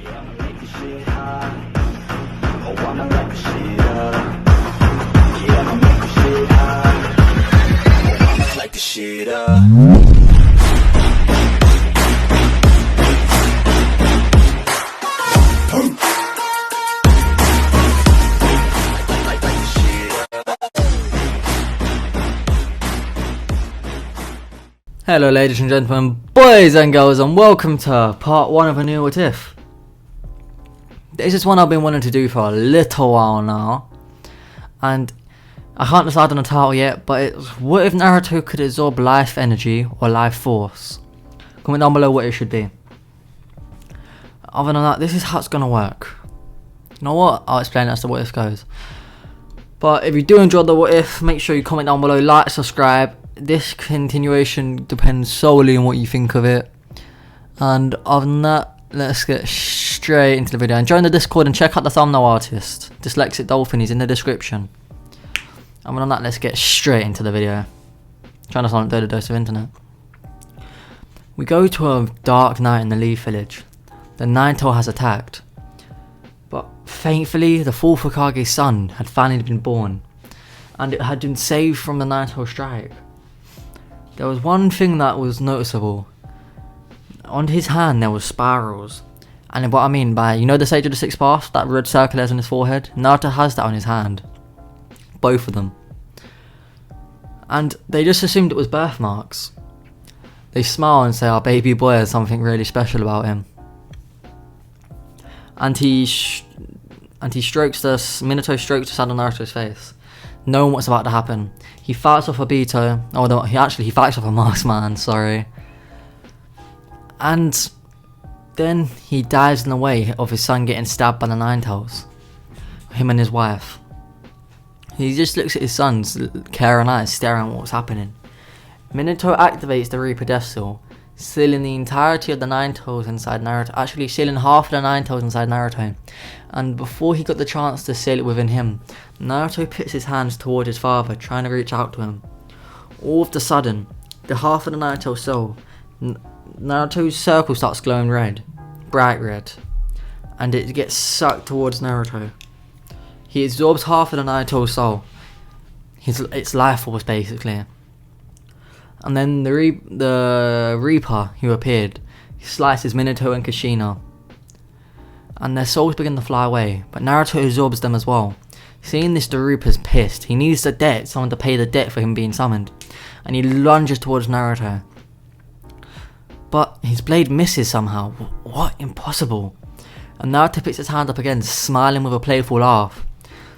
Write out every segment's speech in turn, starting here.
Yeah, I'ma make this shit hot. Oh, I'ma light this shit up. Yeah, I'ma make this shit hot. Oh, I'ma light this shit up. Hello ladies and gentlemen, boys and girls, and welcome to part 1 of a new Whatif. This is one I've been wanting to do for a little while now, and I can't decide on a title yet, but it's what if Naruto could absorb life energy or life force? Comment down below what it should be. Other than that, this is how it's gonna work. You know what? I'll explain as to what if goes. But if you do enjoy the what if, make sure you comment down below, like, subscribe. This continuation depends solely on what you think of it. And other than that, let's get straight into the video. And join the Discord and check out the thumbnail artist, Dyslexic Dolphin. He's in the description. Other than that, let's get straight into the video. Trying to sound like a dose of internet. We go to a dark night in the Leaf Village. The Nine-Tail has attacked. But thankfully, the fourth Hokage's son had finally been born. And it had been saved from the Nine-Tail strike. There was one thing that was noticeable. On his hand there was spirals. And what I mean by, you know the Sage of the Sixth Path? That red circle has on his forehead? Naruto has that on his hand. Both of them. And they just assumed it was birthmarks. They smile and say our baby boy has something really special about him. And he strokes Minato strokes the side of Naruto's face. Knowing what's about to happen. He fights off Obito. Oh no, he fights off a marksman, sorry. And then he dies in the way of his son getting stabbed by the Nine-Tails. Him and his wife. He just looks at his son's caring eyes, staring at what's happening. Minato activates the Repedestal, sealing the entirety of the Nine-Tails inside Naruto. Actually sealing half of the Nine-Tails inside Naruto. And before he got the chance to seal it within him, Naruto puts his hands toward his father, trying to reach out to him. All of a sudden, the half of the Nine-Tail soul, Naruto's circle starts glowing red, bright red, and it gets sucked towards Naruto. He absorbs half of the Nine-Tail soul, its life force basically. And then the Reaper who appeared, he slices Minato and Kushina. And their souls begin to fly away, but Naruto absorbs them as well. Seeing this, the Reaper's pissed. He needs the debt, someone to pay the debt for him being summoned. And he lunges towards Naruto. But his blade misses somehow. What? Impossible. And Naruto picks his hand up again, smiling with a playful laugh.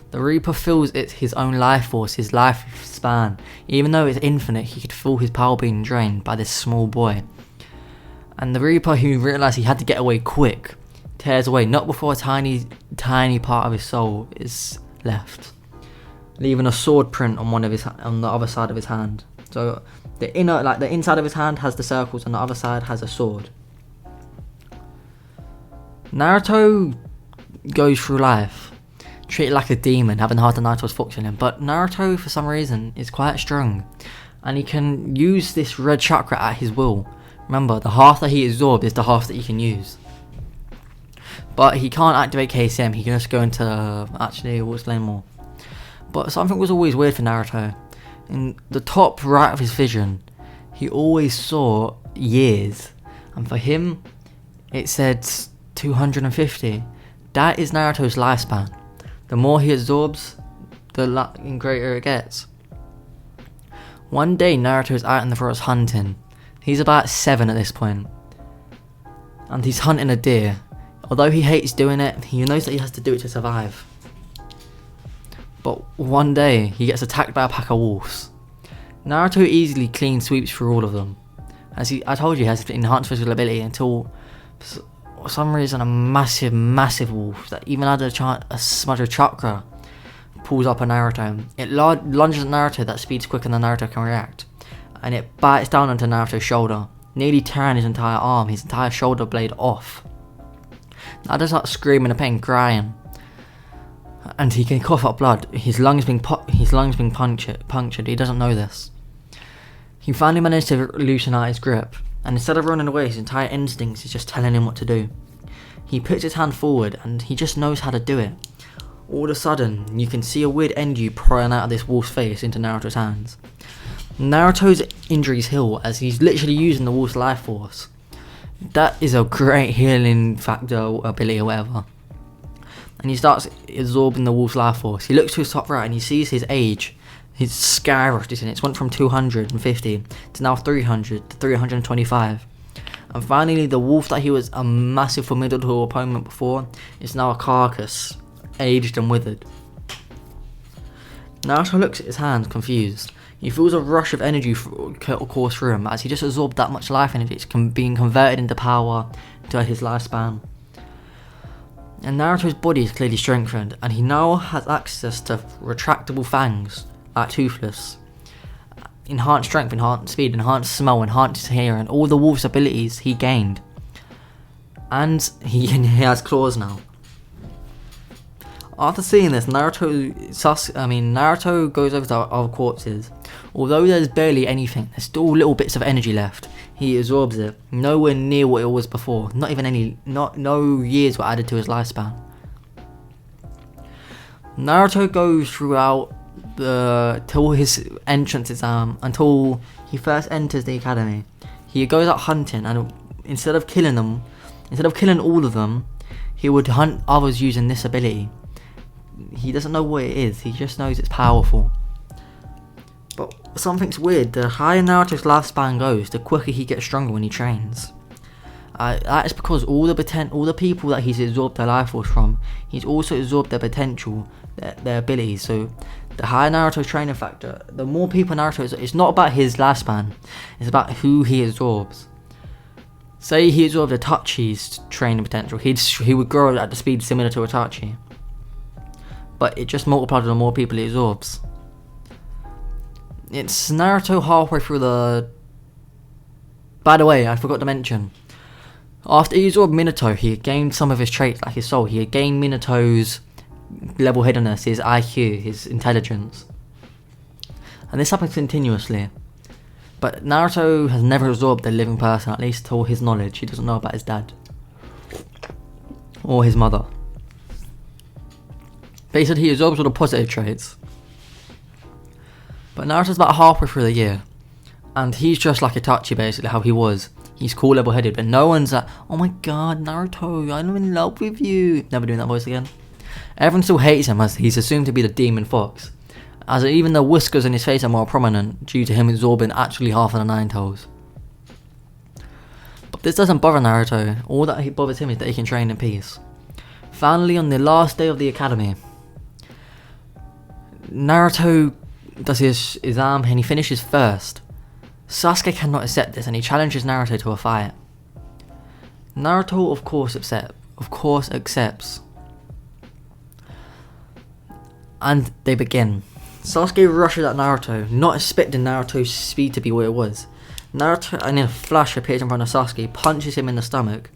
The Reaper feels it's his own life force, his lifespan. Even though it's infinite, he could feel his power being drained by this small boy. And the Reaper, who realised he had to get away quick, tears away, not before a tiny part of his soul is left, leaving a sword print on the other side of his hand. So the inside of his hand has the circles, and the other side has a sword. Naruto goes through life treated like a demon, having half the Nine-Tails functioning, but Naruto for some reason is quite strong, and he can use this red chakra at his will. Remember, the half that he absorbed is the half that he can use. But he can't activate KCM, he can just go into... Actually, we'll explain more. But something was always weird for Naruto. In the top right of his vision, he always saw years. And for him, it said 250. That is Naruto's lifespan. The more he absorbs, the greater it gets. One day, Naruto is out in the forest hunting. He's about 7 at this point. And he's hunting a deer. Although he hates doing it, he knows that he has to do it to survive. But one day, he gets attacked by a pack of wolves. Naruto easily clean sweeps through all of them. I told you, he has enhanced physical ability until, for some reason, a massive wolf that even had a smudge of chakra pulls up on Naruto. It lunges at Naruto that speeds quicker than Naruto can react. And it bites down onto Naruto's shoulder, nearly tearing his entire arm, his entire shoulder blade off. Naruto starts screaming in pain, crying, and he can cough up blood. His lungs being punctured. He doesn't know this. He finally managed to loosen out his grip, and instead of running away, his entire instincts is just telling him what to do. He puts his hand forward and he just knows how to do it. All of a sudden, you can see a weird energy pouring out of this wolf's face into Naruto's hands. Naruto's injuries heal as he's literally using the wolf's life force. That is a great healing factor ability or whatever. And he starts absorbing the wolf's life force. He looks to his top right and he sees his age. His skyrocketed and it's went from 250 to now 300 to 325. And finally, the wolf that he was a massive formidable opponent before is now a carcass, aged and withered. Naruto looks at his hands confused. He feels a rush of energy course through him as he just absorbed that much life energy. It's being converted into power to his lifespan. And Naruto's body is clearly strengthened and he now has access to retractable fangs like Toothless. Enhanced strength, enhanced speed, enhanced smell, enhanced hearing, all the wolf's abilities he gained. And he has claws now. After seeing this, Naruto goes over to other corpses. Although there's barely anything, there's still little bits of energy left. He absorbs it, nowhere near what it was before. No years were added to his lifespan. Naruto goes throughout till his entrance exam, until he first enters the academy. He goes out hunting, and instead of killing all of them, he would hunt others using this ability. He doesn't know what it is, he just knows it's powerful. But something's weird, the higher Naruto's lifespan goes, the quicker he gets stronger when he trains. That is because all the people that he's absorbed their life force from, he's also absorbed their potential, their abilities. So the higher Naruto's training factor, the more people Naruto is, it's not about his lifespan, it's about who he absorbs. Say he absorbed Itachi's training potential, he would grow at the speed similar to Itachi. But it just multiplies the more people he absorbs. It's Naruto halfway through the... By the way, I forgot to mention. After he absorbed Minato, he had gained some of his traits, like his soul. He had gained Minato's level-headedness, his IQ, his intelligence. And this happens continuously. But Naruto has never absorbed a living person, at least to his knowledge. He doesn't know about his dad. Or his mother. But he said he absorbs all the positive traits. But Naruto's about halfway through the year. And he's just like Itachi, basically, how he was. He's cool, level-headed, but no one's like, oh my god, Naruto, I'm in love with you. Never doing that voice again. Everyone still hates him as he's assumed to be the demon fox. As even the whiskers in his face are more prominent due to him absorbing actually half of the Nine Tails. But this doesn't bother Naruto. All that he bothers him is that he can train in peace. Finally, on the last day of the academy, Naruto does his exam and he finishes first. Sasuke cannot accept this and he challenges Naruto to a fight. Naruto of course accepts. And they begin. Sasuke rushes at Naruto, not expecting Naruto's speed to be what it was. Naruto in a flash appears in front of Sasuke, punches him in the stomach.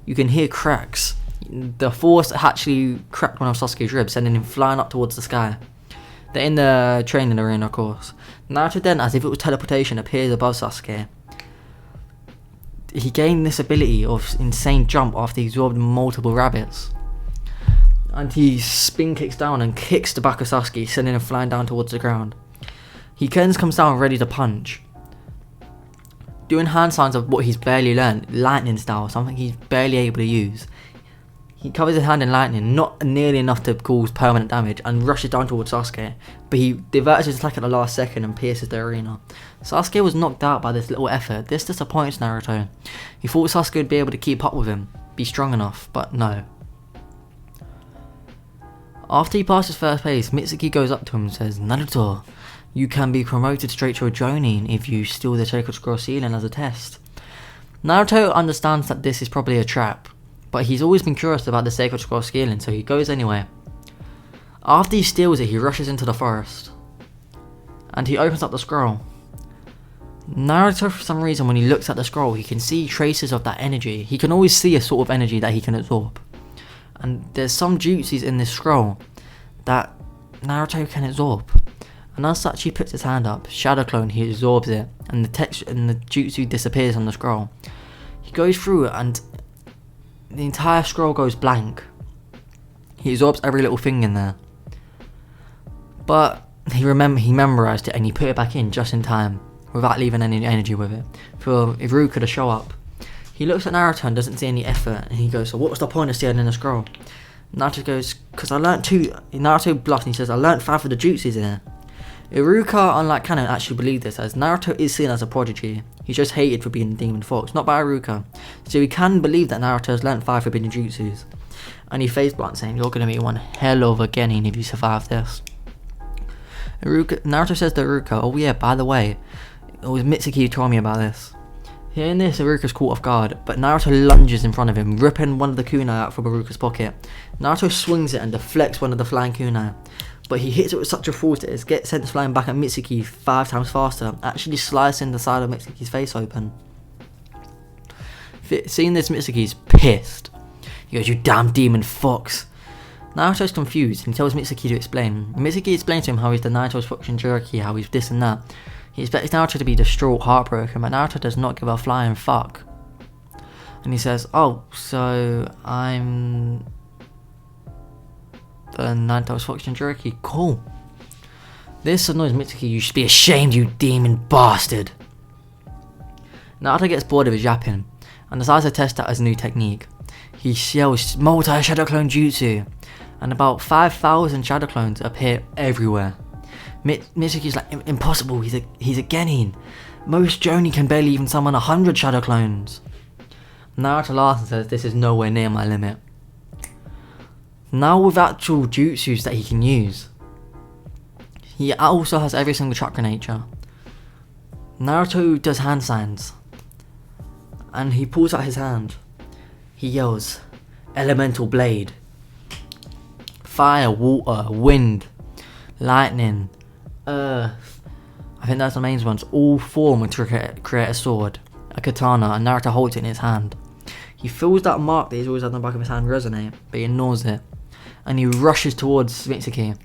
You can hear cracks. The force actually cracked one of Sasuke's ribs, sending him flying up towards the sky. They're in the training arena, of course. Naruto then, as if it was teleportation, appears above Sasuke. He gained this ability of insane jump after he absorbed multiple rabbits. And he spin kicks down and kicks the back of Sasuke, sending him flying down towards the ground. He comes down ready to punch. Doing hand signs of what he's barely learned, lightning style, something he's barely able to use. He covers his hand in lightning, not nearly enough to cause permanent damage, and rushes down towards Sasuke. But he diverts his attack at the last second and pierces the arena. Sasuke was knocked out by this little effort. This disappoints Naruto. He thought Sasuke would be able to keep up with him, be strong enough, but no. After he passes first place, Mitsuki goes up to him and says, Naruto, you can be promoted straight to a Jonin if you steal the Sacred Scroll ceiling as a test. Naruto understands that this is probably a trap, but he's always been curious about the Sacred Scroll ceiling, so he goes anyway. After he steals it, he rushes into the forest, and he opens up the scroll. Naruto, for some reason, when he looks at the scroll, he can see traces of that energy. He can always see a sort of energy that he can absorb. And there's some jutsus in this scroll that Naruto can absorb. And as such, he puts his hand up, Shadow Clone, he absorbs it, and the text and the jutsu disappears on the scroll. He goes through it, and the entire scroll goes blank. He absorbs every little thing in there. But he memorized it and he put it back in just in time, without leaving any energy with it, for Iruka to show up. He looks at Naruto and doesn't see any effort, and he goes, so what was the point of stealing in the scroll? Naruto goes, because I learnt Naruto bluffs and he says, I learnt 5 of the jutsus in it. Iruka, unlike Canon, actually believed this, as Naruto is seen as a prodigy. He's just hated for being a demon fox, not by Iruka. So he can believe that Naruto has learnt 5 forbidden jutsus. And he face plants saying, you're going to be one hell of a genin if you survive this. Naruto says to Iruka, oh yeah, by the way, it was Mitsuki who told me about this. Hearing this, Iruka's caught off guard, but Naruto lunges in front of him, ripping one of the kunai out from Iruka's pocket. Naruto swings it and deflects one of the flying kunai, but he hits it with such a force that it gets sent flying back at Mitsuki 5 times faster, actually slicing the side of Mitsuki's face open. Seeing this, Mitsuki's pissed. He goes, you damn demon fox. Naruto's confused and he tells Mitsuki to explain. Mitsuki explains to him how he's the Naruto's fucking jerky, how he's this and that. He expects Naruto to be distraught, heartbroken, but Naruto does not give a flying fuck. And he says, oh, so I'm the Naruto's fucking jerky. Cool. This annoys Mitsuki. You should be ashamed, you demon bastard. Naruto gets bored of his yapping and decides to test out his new technique. He yells multi-shadow clone jutsu, and about 5,000 shadow clones appear everywhere. Mitsuki's like, impossible, he's a genin. Most Jonin can barely even summon 100 shadow clones. Naruto laughs and says, this is nowhere near my limit. Now with actual jutsus that he can use, he also has every single chakra nature. Naruto does hand signs, and he pulls out his hand. He yells, elemental blade, fire, water, wind, lightning, earth. I think that's the main ones. All form to create a sword, a katana, and Naruto holds it in his hand. He feels that mark that he's always had on the back of his hand resonate, but he ignores it, and he rushes towards Mitsuki,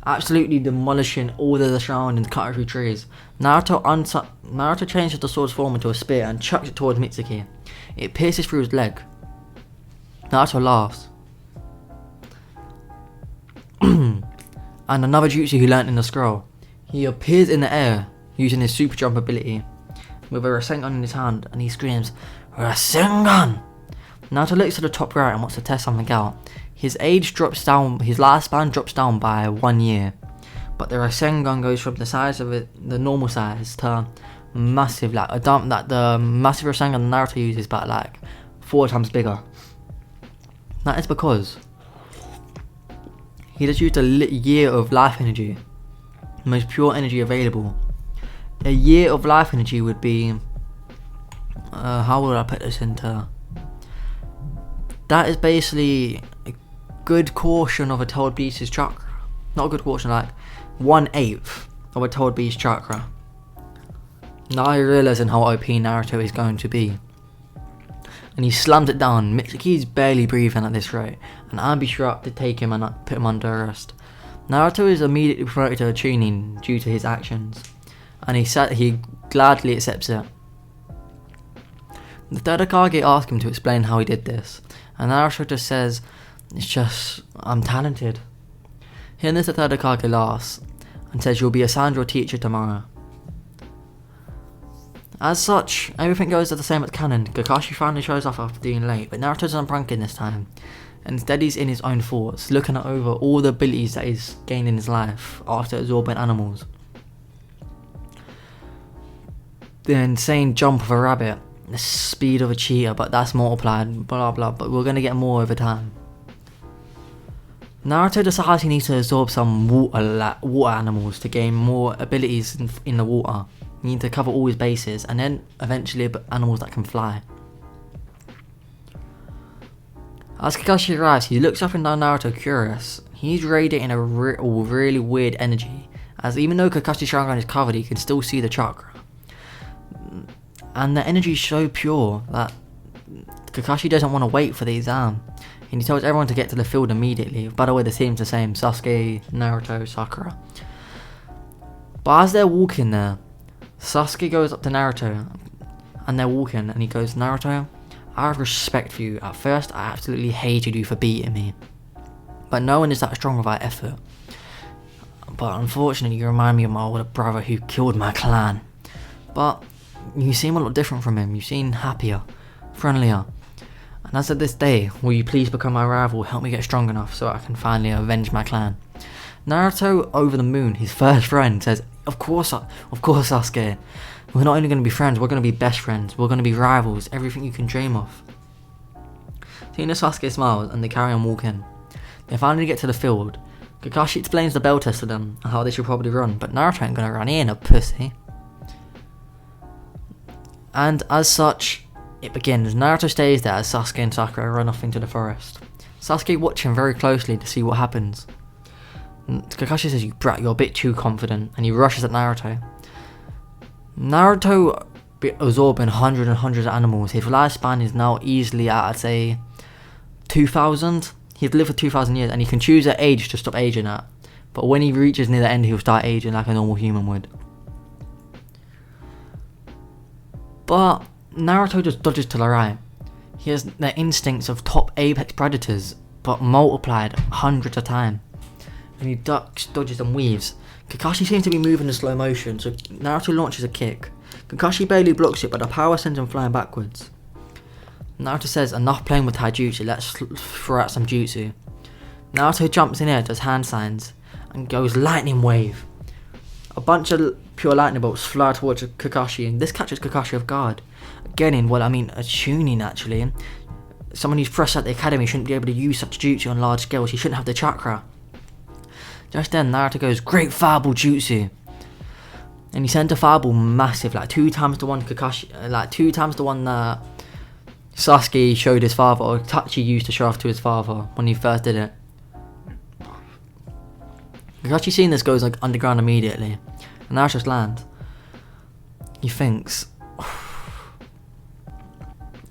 absolutely demolishing all of the surrounding cutlery trees. Naruto changes the sword's form into a spear and chucks it towards Mitsuki. It pierces through his leg. Naruto laughs. And another jutsu he learnt in the scroll. He appears in the air using his super jump ability with a Rasengan in his hand, and he screams, Rasengan! Naruto looks to the top right and wants to test something out. His lifespan drops down by 1 year, but the Rasengan goes from the size of the normal size to massive, like the massive Rasengan Naruto uses, but like 4 times bigger. That is because he just used a year of life energy, the most pure energy available. A year of life energy would be, how would I put this into? That is basically a good portion of a toad beast's chakra. Not a good portion, like 1/8 of a toad beast chakra. Now you're realising how OP Naruto is going to be. And he slams it down. Mitsuki's barely breathing at this rate, and I'd be sure up to take him and put him under arrest. Naruto is immediately promoted to a chunin due to his actions, and he gladly accepts it. The third Hokage asks him to explain how he did this, and Naruto just says, it's just, I'm talented. Hearing this, the third Hokage laughs and says, you'll be assigned your teacher tomorrow. As such, everything goes the same as canon. Kakashi finally shows up after being late, but Naruto doesn't prank him this time. Instead, he's in his own thoughts, looking over all the abilities that he's gained in his life after absorbing animals. The insane jump of a rabbit, the speed of a cheetah, but that's multiplied, blah blah, but we're going to get more over time. Naruto decides he needs to absorb some water animals to gain more abilities in the water. You need to cover all his bases, and then eventually animals that can fly. As Kakashi arrives, he looks up and down Naruto curious. He's radiating a really weird energy, as even though Kakashi's Sharingan is covered, he can still see the chakra. And the energy is so pure that Kakashi doesn't want to wait for the exam, and he tells everyone to get to the field immediately. By the way, the team's the same: Sasuke, Naruto, Sakura. But as they're walking there, Sasuke goes up to Naruto, and they're walking, and he goes, Naruto, I have respect for you. At first, I absolutely hated you for beating me. But no one is that strong without effort. But unfortunately, you remind me of my older brother who killed my clan. But you seem a lot different from him. You seem happier, friendlier. And as of this day, will you please become my rival, help me get strong enough so I can finally avenge my clan? Naruto, over the moon, his first friend, says, Of course, Sasuke. We're not only going to be friends, we're going to be best friends. We're going to be rivals, everything you can dream of. Seeing as Sasuke smiles and they carry on walking, they finally get to the field. Kakashi explains the bell test to them and how they should probably run, but Naruto ain't going to run, he ain't a pussy. And as such, it begins. Naruto stays there as Sasuke and Sakura run off into the forest. Sasuke watching very closely to see what happens. Kakashi says, You brat, you're a bit too confident, and he rushes at Naruto. Naruto absorbing hundreds and hundreds of animals. His lifespan is now easily at, I'd say, 2,000. He's lived for 2,000 years, and he can choose an age to stop aging at. But when he reaches near the end, he'll start aging like a normal human would. But Naruto just dodges to the right. He has the instincts of top apex predators, but multiplied hundreds of times. And he ducks, dodges and weaves. Kakashi seems to be moving in slow motion, so Naruto launches a kick. Kakashi barely blocks it, but the power sends him flying backwards. Naruto says, Enough playing with taijutsu, let's throw out some jutsu. Naruto jumps in air, does hand signs, and goes lightning wave. A bunch of pure lightning bolts fly towards Kakashi, and this catches Kakashi off guard. Again, a Chunin actually. Someone who's fresh out the academy shouldn't be able to use such jutsu on large scales, he shouldn't have the chakra. Just then, Naruto goes, Great Fireball Jutsu! And he sent a fireball massive, like 2 times the one that Sasuke showed his father, or Itachi used to show off to his father when he first did it. Kakashi seeing this goes underground immediately, and Naruto just lands. He thinks,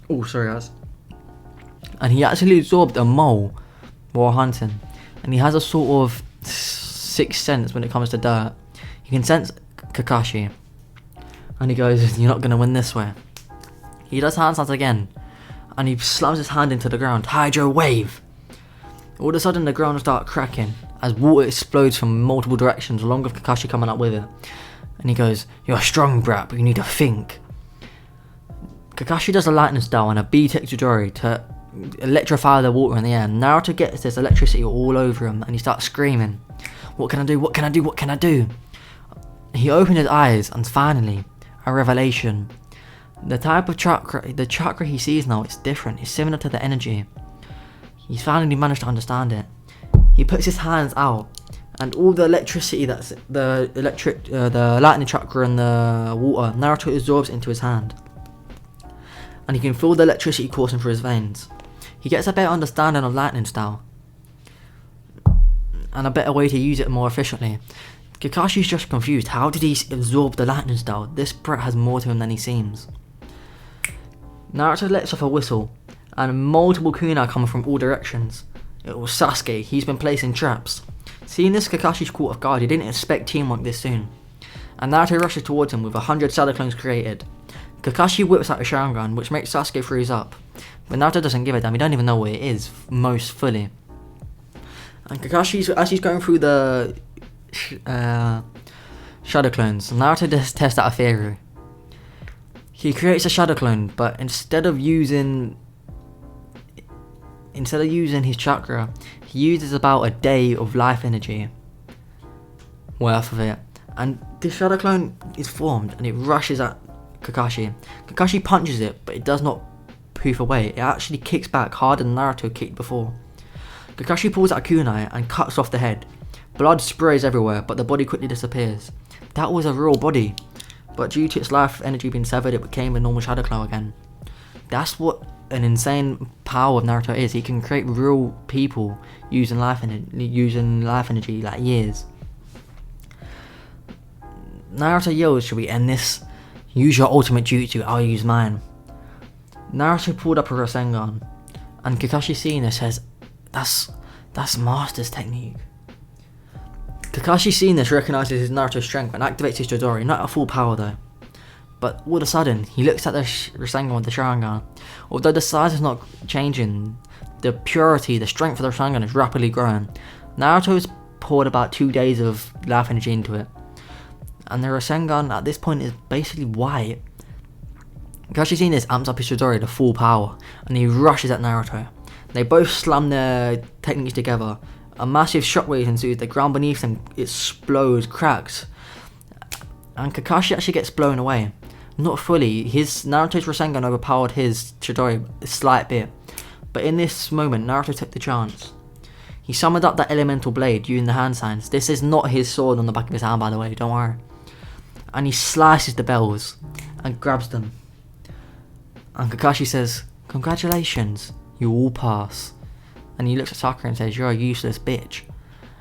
oh sorry guys. And he actually absorbed a mole while hunting, and he has a sort of sixth sense when it comes to dirt. He can sense Kakashi, and he goes, You're not going to win this way. He does hand signs again, and he slams his hand into the ground. Hydro Wave! All of a sudden the ground starts cracking as water explodes from multiple directions, along with Kakashi coming up with it. And he goes, You're a strong brat, but you need to think. Kakashi does a lightning style and a B-Tech Chidori to electrify the water in the air. Naruto gets this electricity all over him, and he starts screaming, What can I do? What can I do? What can I do? He opened his eyes, and finally, a revelation. The type of chakra, the chakra he sees now, it's different. It's similar to the energy. He's finally managed to understand it. He puts his hands out, and all the electricity that's the lightning chakra and the water, Naruto absorbs into his hand, and he can feel the electricity coursing through his veins. He gets a better understanding of lightning style, and a better way to use it more efficiently. Kakashi's just confused. How did he absorb the lightning style? This brat has more to him than he seems. Naruto lets off a whistle, and multiple kunai come from all directions. It was Sasuke. He's been placing traps. Seeing this, Kakashi's caught off guard. He didn't expect teamwork this soon, and Naruto rushes towards him with 100 shadow clones created. Kakashi whips out a Sharingan, which makes Sasuke freeze up, but Naruto doesn't give a damn. He don't even know what it is most fully. And Kakashi, as he's going through the shadow clones, Naruto tests out a theory. He creates a shadow clone, but instead of using his chakra, he uses about a day of life energy worth of it. And this shadow clone is formed, and it rushes at Kakashi. Kakashi punches it, but it does not poof away. It actually kicks back harder than Naruto kicked before. Kakashi pulls out a kunai and cuts off the head. Blood sprays everywhere, but the body quickly disappears. That was a real body, but due to its life energy being severed, it became a normal shadow clone again. That's what an insane power of Naruto is. He can create real people using life energy like years. Naruto yells, "Should we end this? Use your ultimate jutsu, I'll use mine." Naruto pulled up a Rasengan, and Kakashi seeing this says, That's Master's technique. Kakashi seeing this recognises his Naruto strength and activates his Chidori, not at full power though. But all of a sudden, he looks at the Rasengan with the Sharingan. Although the size is not changing, the purity, the strength of the Rasengan is rapidly growing. Naruto's poured about 2 days of life energy into it. And the Rasengan at this point is basically white. Kakashi's seen this amps up his Chidori to full power, and he rushes at Naruto. They both slam their techniques together. A massive shockwave ensues, the ground beneath them explodes, cracks. And Kakashi actually gets blown away. Not fully, Naruto's Rasengan overpowered his Chidori a slight bit. But in this moment, Naruto took the chance. He summoned up that elemental blade using the hand signs. This is not his sword on the back of his hand, by the way, don't worry. And he slices the bells and grabs them. And Kakashi says, "Congratulations, you all pass." And he looks at Sakura and says, "You're a useless bitch."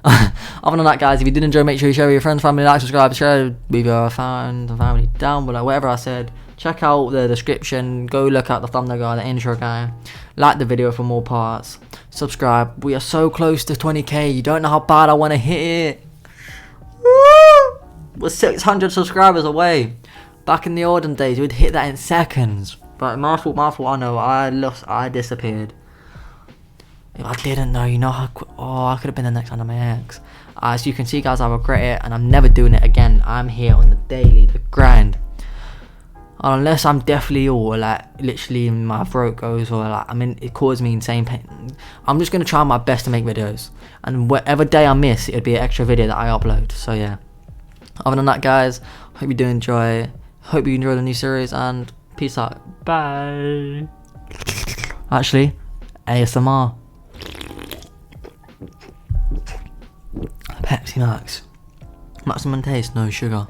Other than that, guys, if you did enjoy, make sure you share with your friends, family, like, subscribe, share with your friends and family down below. Whatever I said, check out the description, go look at the thumbnail guy, the intro guy, like the video for more parts, subscribe. We are so close to 20k, you don't know how bad I want to hit it. We're 600 subscribers away. Back in the olden days, we'd hit that in seconds. But my fault, I know, I disappeared. If I didn't know, you know how I could have been the next Anime X. As you can see, guys, I regret it, and I'm never doing it again. I'm here on the daily, the grind. Unless I'm definitely ill, or like literally my throat goes, or like it causes me insane pain. I'm just gonna try my best to make videos, and whatever day I miss, it'd be an extra video that I upload. So yeah. Other than that, guys, hope you do enjoy. Hope you enjoy the new series, and peace out. Bye. Actually, ASMR. Pepsi Max. Maximum taste, no sugar.